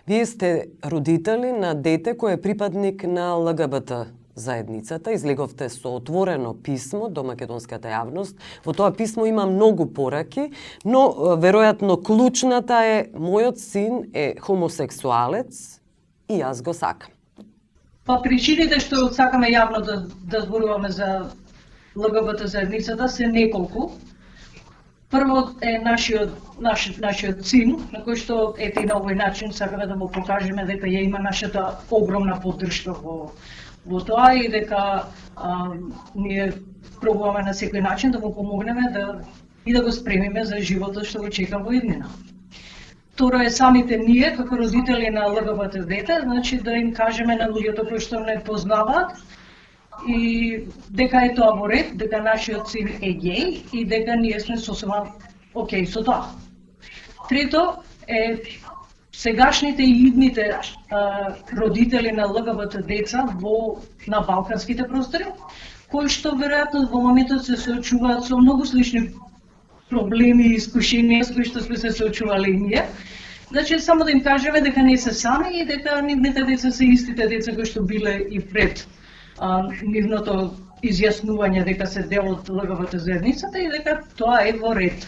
Вие сте родители на дете кој е припадник на ЛГБТ заедницата. Излеговте со отворено писмо до македонската јавност. Во тоа писмо има многу пораки, но веројатно клучната е: мојот син е хомосексуалец и јас го сакам. Па причините што сакаме јавно да зборуваме за ЛГБТ заедницата се неколку. Прво е нашиот син, на кој што ете и на овој начин сакаме да му покажеме дека ја има нашата огромна поддршка во тоа и дека ние пробуваме на секој начин да му помогнеме и да го спремиме за животот што го чека во иднина. Второ е самите ние како родители на ЛГБТ дете, значи да им кажеме на луѓето кои што не познаваат и дека е тоа во ред, дека нашиот син е геј и дека ние сме сосема окей со тоа. Трето е сегашните и идните родители на ЛГБТ деца на балканските простори, кои што веројатно во моментот се соочуваат со многу слични проблеми и искушенија со кои што сме се соочувале и ние. Значи само да им кажеме дека не се сами и дека нивните деца се истите деца кои што биле и пред нивното изјаснување дека се дел од ЛГБТ заедницата и дека тоа е во ред.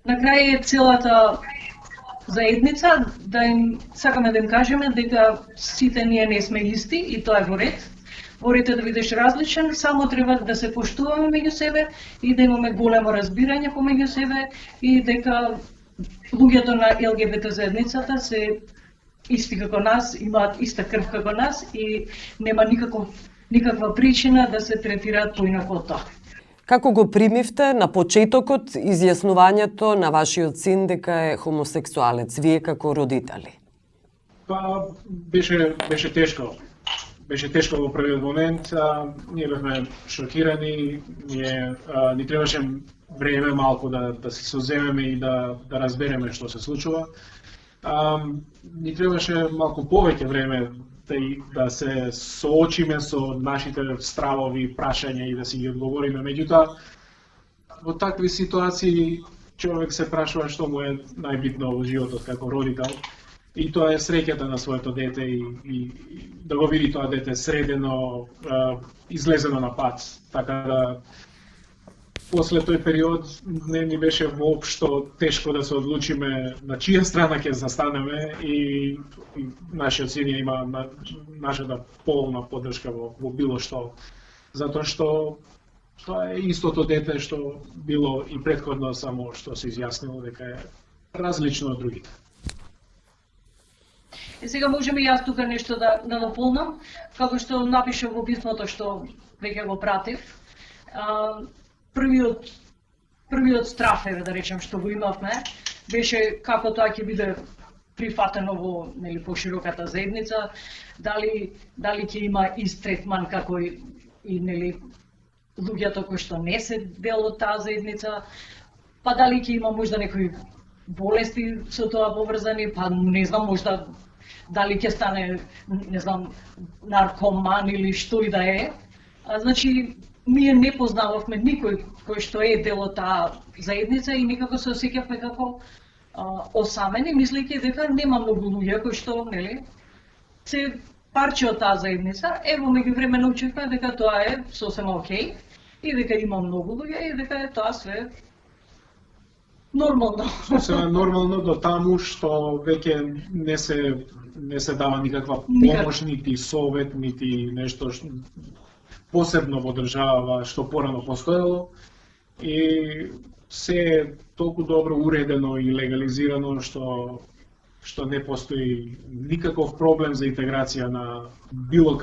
На крај е целата заедница сакаме да им кажеме дека сите ние не сме исти и тоа е во ред. Во ред е да бидеш различен, само треба да се поштуваме меѓу себе и да имаме големо разбирање помеѓу себе и дека луѓето на ЛГБТ заедницата се исти како нас, имаат иста крв како нас и нема никаква причина да се третираат поинаку од тоа. Како го примивте на почетокот изјаснувањето на вашиот син дека е хомосексуалец, вие како родители? Па беше тешко. Беше тешко во првиот момент, ние бевме шокирани, ни требаше време малку да се соземеме и да разбереме што се случува. Ни требаше малку повеќе време да се соочиме со нашите стравови, прашања и да си ги одговориме. Меѓутоа, во такви ситуации човек се прашува што му е најбитно во животот како родител. И тоа е среќата на своето дете и да го види тоа дете средено, излезено на пат. Така да, после тој период не ни беше воопшто тешко да се одлучиме на чија страна ќе застанеме и нашиот син има нашата полна поддршка во било што. Затоа што тоа е истото дете што било и претходно, само што се изјаснило дека е различно од другите. Сега можеме јас тука нешто да дополнам, како што напишав во писмото што веќе го пратив. Првиот страф, да речем, што го имавме, беше како тоа ќе биде прифатено во пошироката заедница, дали ќе има ист третман како и луѓето кои што не се дел од таа заедница, па дали ќе има можда некои болести со тоа поврзани, па не знам, можда дали ќе стане, не знам, наркоман или што и да е. Значи, ние не познававме никој кој што е дел од таа заедница и никако се осеќавме како осамени, мислејќи дека нема многу луѓе кои што, се парче од таа заедница. Ево, меѓувреме научивме дека тоа е сосема окей и дека има многу луѓе и дека е тоа све нормално. Сосема нормално до таму што веќе не се дава никаква помош, нити совет, нити нешто посебно во држава што порано постоело и се е толку добро уредено и легализирано што не постои никаков проблем за интеграција на било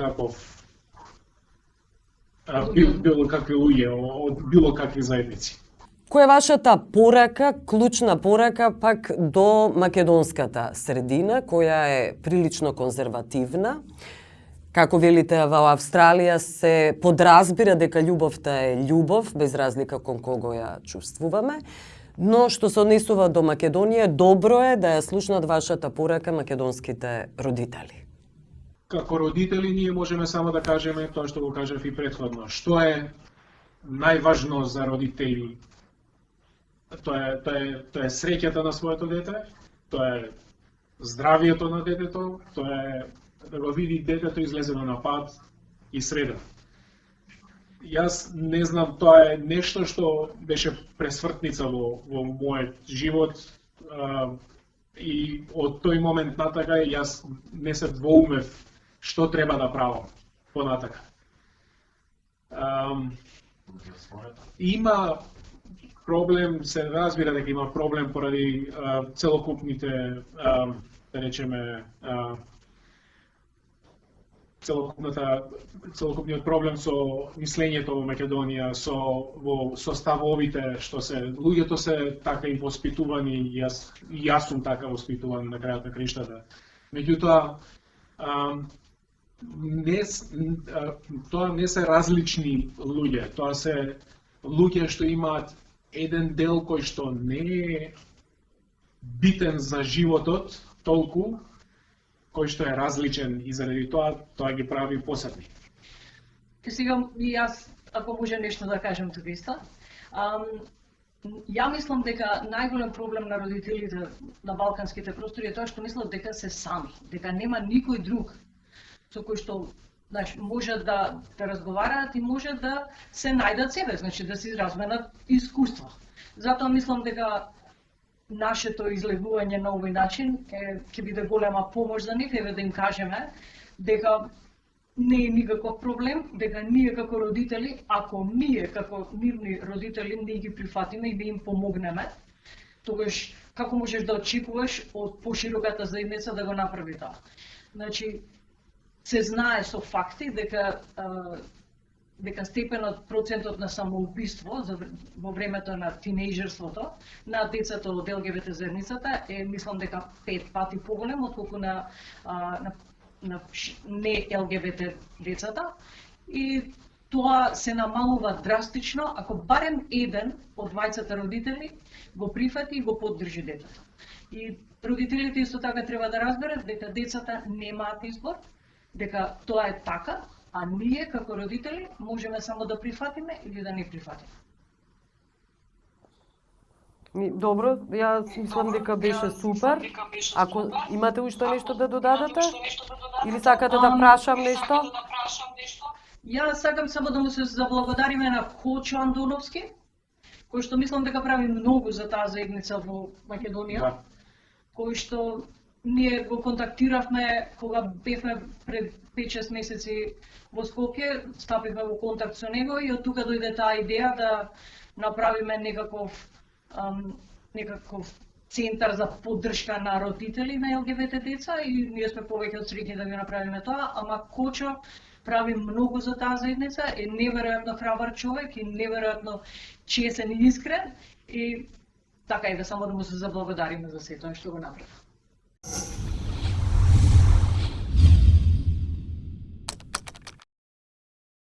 какви луѓе од било какви заедници. Која е вашата порака, клучна порака пак до македонската средина, која е прилично конзервативна? Како велите, во Австралија се подразбира дека љубовта е љубов, без разлика кон кого ја чувствуваме, но што се однесува до Македонија, добро е да ја слушнат вашата порака македонските родители. Како родители ние можеме само да кажеме тоа што го кажав и претходно. Што е најважно за родители. Тоа е среќата на своето дете, тоа е здравието на детето, тоа е да го види детето излезено на пат и среден. Јас не знам, тоа е нешто што беше пресвртница во мојот живот и од тој момент натака јас не се двоумев што треба да правам понатака. Има проблем, се разбира дека има проблем поради целокупните, да речеме, целокупниот проблем со мислењето во Македонија, со ставовите, што луѓето се така и воспитувани, јас сум така воспитуван на крајот на криштата. Меѓутоа, тоа не се различни луѓе, тоа се луѓе што имаат еден дел кој што не е битен за животот толку, кој што е различен и заради тоа ги прави посебни. Сега и јас, ако може нешто да кажам тука исто, ја мислам дека најголем проблем на родителите на балканските простори е тоа што мислат дека се сами, дека нема никој друг со кој што може да разговараат и може да се најдат себе, значи да се разменат искуства. Затоа мислам дека нашето излегување на овој начин ќе биде голема помош за нив, еве да им кажеме дека не е никаков проблем, дека ние како родители, ако ние како нивни родители не ги прифатиме и да им помогнеме, тогаш како можеш да очекуваш од пошироката заедница да го направи тоа? Значи, се знае со факти дека степенот, процентот на самоубиство во времето на тинејџерството на децата од ЛГБТ заедницата е, мислам дека 5 пати поголем отколку на не ЛГБТ децата, и тоа се намалува драстично ако барем еден од двајцата родители го прифати и го поддржи детето. И родителите исто така треба да разберат дека децата немаат избор, дека тоа е така, а ние како родители можеме само да прифатиме или да не прифатиме. Добро, јас мислам дека беше супер. Ако имате уште нешто да додадете или сакате да прашам нешто? Јас сакам само да му се заблагодариме на Хочо Андоновски, кој што мислам дека прави многу за таа заедница во Македонија, кој што ние го контактиравме кога бевме пред 5-6 месеци во Скопје, стапивме во контакт со него и од тука дојде таа идеја да направиме некаков центар за поддршка на родители на ЛГБТ деца и ние сме повеќе од среќни да го направиме тоа, ама Кочо прави многу за таа заедница, е неверојатно храбар човек и неверојатно честен и искрен и така и да само да му се заблагодариме за сето што го направи.